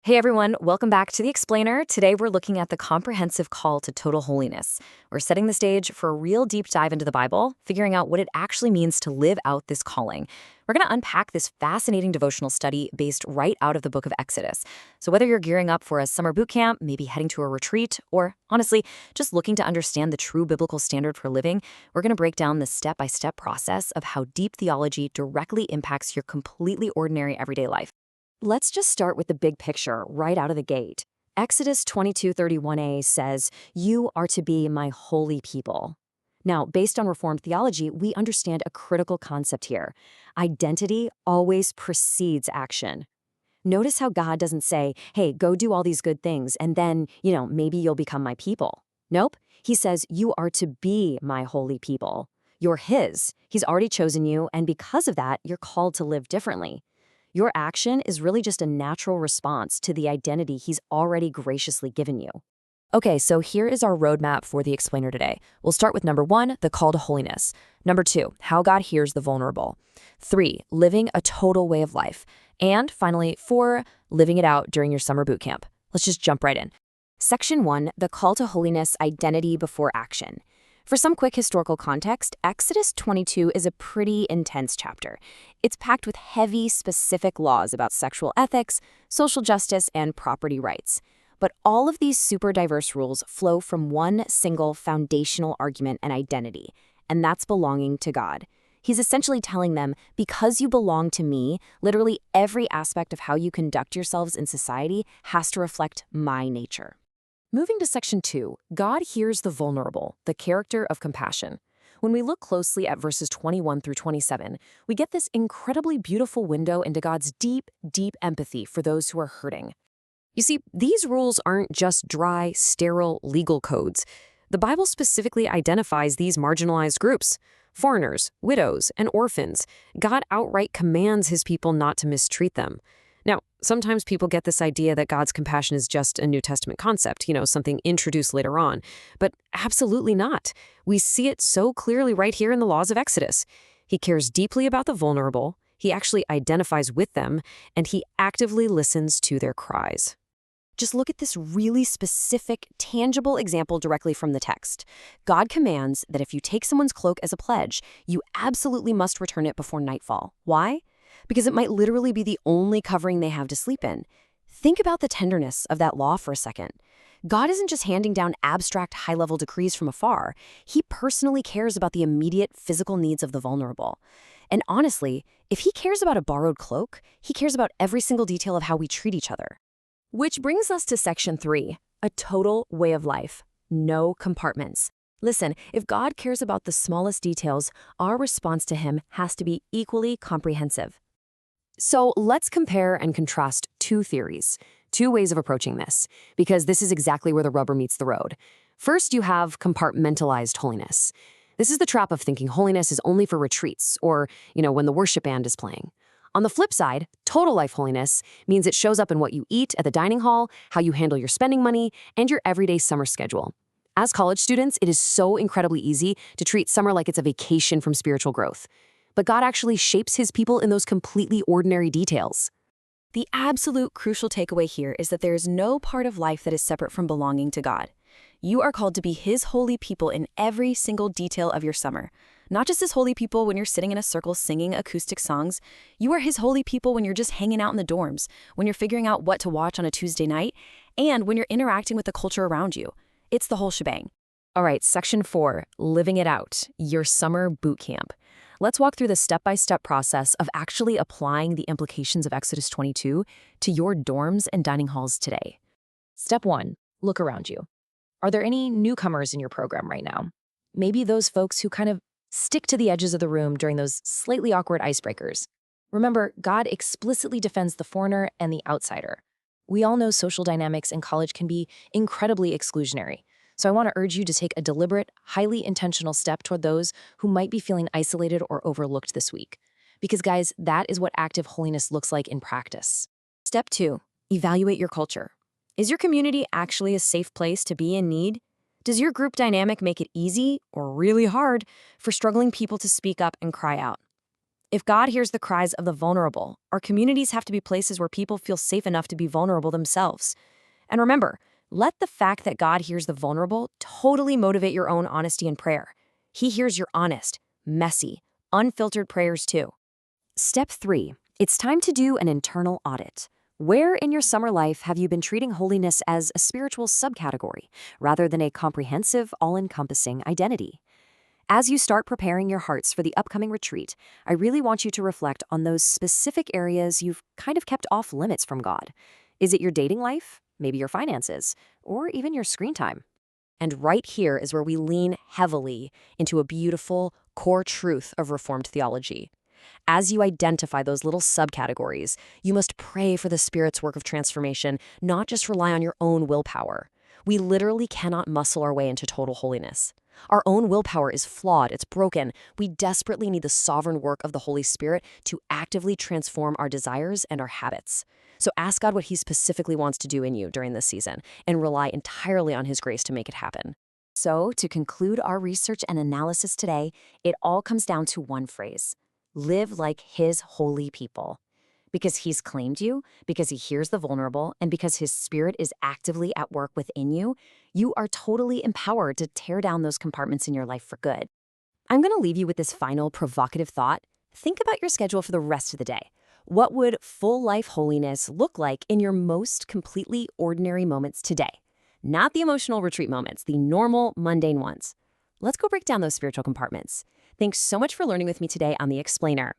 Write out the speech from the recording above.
Hey everyone, welcome back to The Explainer. Today we're looking at the comprehensive call to total holiness. We're setting the stage for a real deep dive into the Bible, figuring out what it actually means to live out this calling. We're going to unpack this fascinating devotional study based right out of the book of Exodus. So whether you're gearing up for a summer boot camp, maybe heading to a retreat, or honestly, just looking to understand the true biblical standard for living, we're going to break down the step-by-step process of how deep theology directly impacts your completely ordinary everyday life. Let's just start with the big picture right out of the gate. Exodus 22:31a says, "You are to be my holy people." Now, based on Reformed theology, we understand a critical concept here. Identity always precedes action. Notice how God doesn't say, hey, go do all these good things, and then, maybe you'll become my people. Nope. He says, you are to be my holy people. You're his. He's already chosen you, and because of that, you're called to live differently. Your action is really just a natural response to the identity he's already graciously given you. Okay, so here is our roadmap for the explainer today. We'll start with number 1, the call to holiness. Number 2, how God hears the vulnerable. 3, living a total way of life. And finally, 4, living it out during your summer boot camp. Let's just jump right in. Section 1, the call to holiness, identity before action. For some quick historical context, Exodus 22 is a pretty intense chapter. It's packed with heavy, specific laws about sexual ethics, social justice, and property rights. But all of these super diverse rules flow from one single foundational argument and identity, and that's belonging to God. He's essentially telling them, because you belong to me, literally every aspect of how you conduct yourselves in society has to reflect my nature. Moving to section 2, God hears the vulnerable, the character of compassion. When we look closely at verses 21 through 27, we get this incredibly beautiful window into God's deep, deep empathy for those who are hurting. You see, these rules aren't just dry, sterile legal codes. The Bible specifically identifies these marginalized groups: foreigners, widows, and orphans. God outright commands his people not to mistreat them. Now, sometimes people get this idea that God's compassion is just a New Testament concept, something introduced later on. But absolutely not. We see it so clearly right here in the laws of Exodus. He cares deeply about the vulnerable, he actually identifies with them, and he actively listens to their cries. Just look at this really specific, tangible example directly from the text. God commands that if you take someone's cloak as a pledge, you absolutely must return it before nightfall. Why? Because it might literally be the only covering they have to sleep in. Think about the tenderness of that law for a second. God isn't just handing down abstract high-level decrees from afar. He personally cares about the immediate physical needs of the vulnerable. And honestly, if he cares about a borrowed cloak, he cares about every single detail of how we treat each other. Which brings us to section 3, a total way of life. No compartments. Listen, if God cares about the smallest details, our response to him has to be equally comprehensive. So let's compare and contrast two theories, two ways of approaching this, because this is exactly where the rubber meets the road. First, you have compartmentalized holiness. This is the trap of thinking holiness is only for retreats or, when the worship band is playing. On the flip side, total life holiness means it shows up in what you eat at the dining hall, how you handle your spending money, and your everyday summer schedule. As college students, it is so incredibly easy to treat summer like it's a vacation from spiritual growth. But God actually shapes his people in those completely ordinary details. The absolute crucial takeaway here is that there is no part of life that is separate from belonging to God. You are called to be his holy people in every single detail of your summer. Not just his holy people when you're sitting in a circle singing acoustic songs. You are his holy people when you're just hanging out in the dorms, when you're figuring out what to watch on a Tuesday night, and when you're interacting with the culture around you. It's the whole shebang. All right, section 4, living it out, your summer boot camp. Let's walk through the step-by-step process of actually applying the implications of Exodus 22 to your dorms and dining halls today. Step 1, look around you. Are there any newcomers in your program right now? Maybe those folks who kind of stick to the edges of the room during those slightly awkward icebreakers. Remember, God explicitly defends the foreigner and the outsider. We all know social dynamics in college can be incredibly exclusionary. So I want to urge you to take a deliberate, highly intentional step toward those who might be feeling isolated or overlooked this week. Because guys, that is what active holiness looks like in practice. Step 2, evaluate your culture. Is your community actually a safe place to be in need? Does your group dynamic make it easy or really hard for struggling people to speak up and cry out? If God hears the cries of the vulnerable, our communities have to be places where people feel safe enough to be vulnerable themselves. And remember, let the fact that God hears the vulnerable totally motivate your own honesty and prayer. He hears your honest, messy, unfiltered prayers too. Step 3. It's time to do an internal audit. Where in your summer life have you been treating holiness as a spiritual subcategory rather than a comprehensive, all-encompassing identity? As you start preparing your hearts for the upcoming retreat, I really want you to reflect on those specific areas you've kind of kept off limits from God. Is it your dating life, maybe your finances, or even your screen time? And right here is where we lean heavily into a beautiful core truth of Reformed theology. As you identify those little subcategories, you must pray for the Spirit's work of transformation, not just rely on your own willpower. We literally cannot muscle our way into total holiness. Our own willpower is flawed, it's broken. We desperately need the sovereign work of the Holy Spirit to actively transform our desires and our habits. So ask God what He specifically wants to do in you during this season and rely entirely on His grace to make it happen. So, to conclude our research and analysis today, it all comes down to one phrase: live like His holy people. Because He's claimed you, because He hears the vulnerable, and because His Spirit is actively at work within you, you are totally empowered to tear down those compartments in your life for good. I'm going to leave you with this final provocative thought. Think about your schedule for the rest of the day. What would full life holiness look like in your most completely ordinary moments today? Not the emotional retreat moments, the normal, mundane ones. Let's go break down those spiritual compartments. Thanks so much for learning with me today on The Explainer.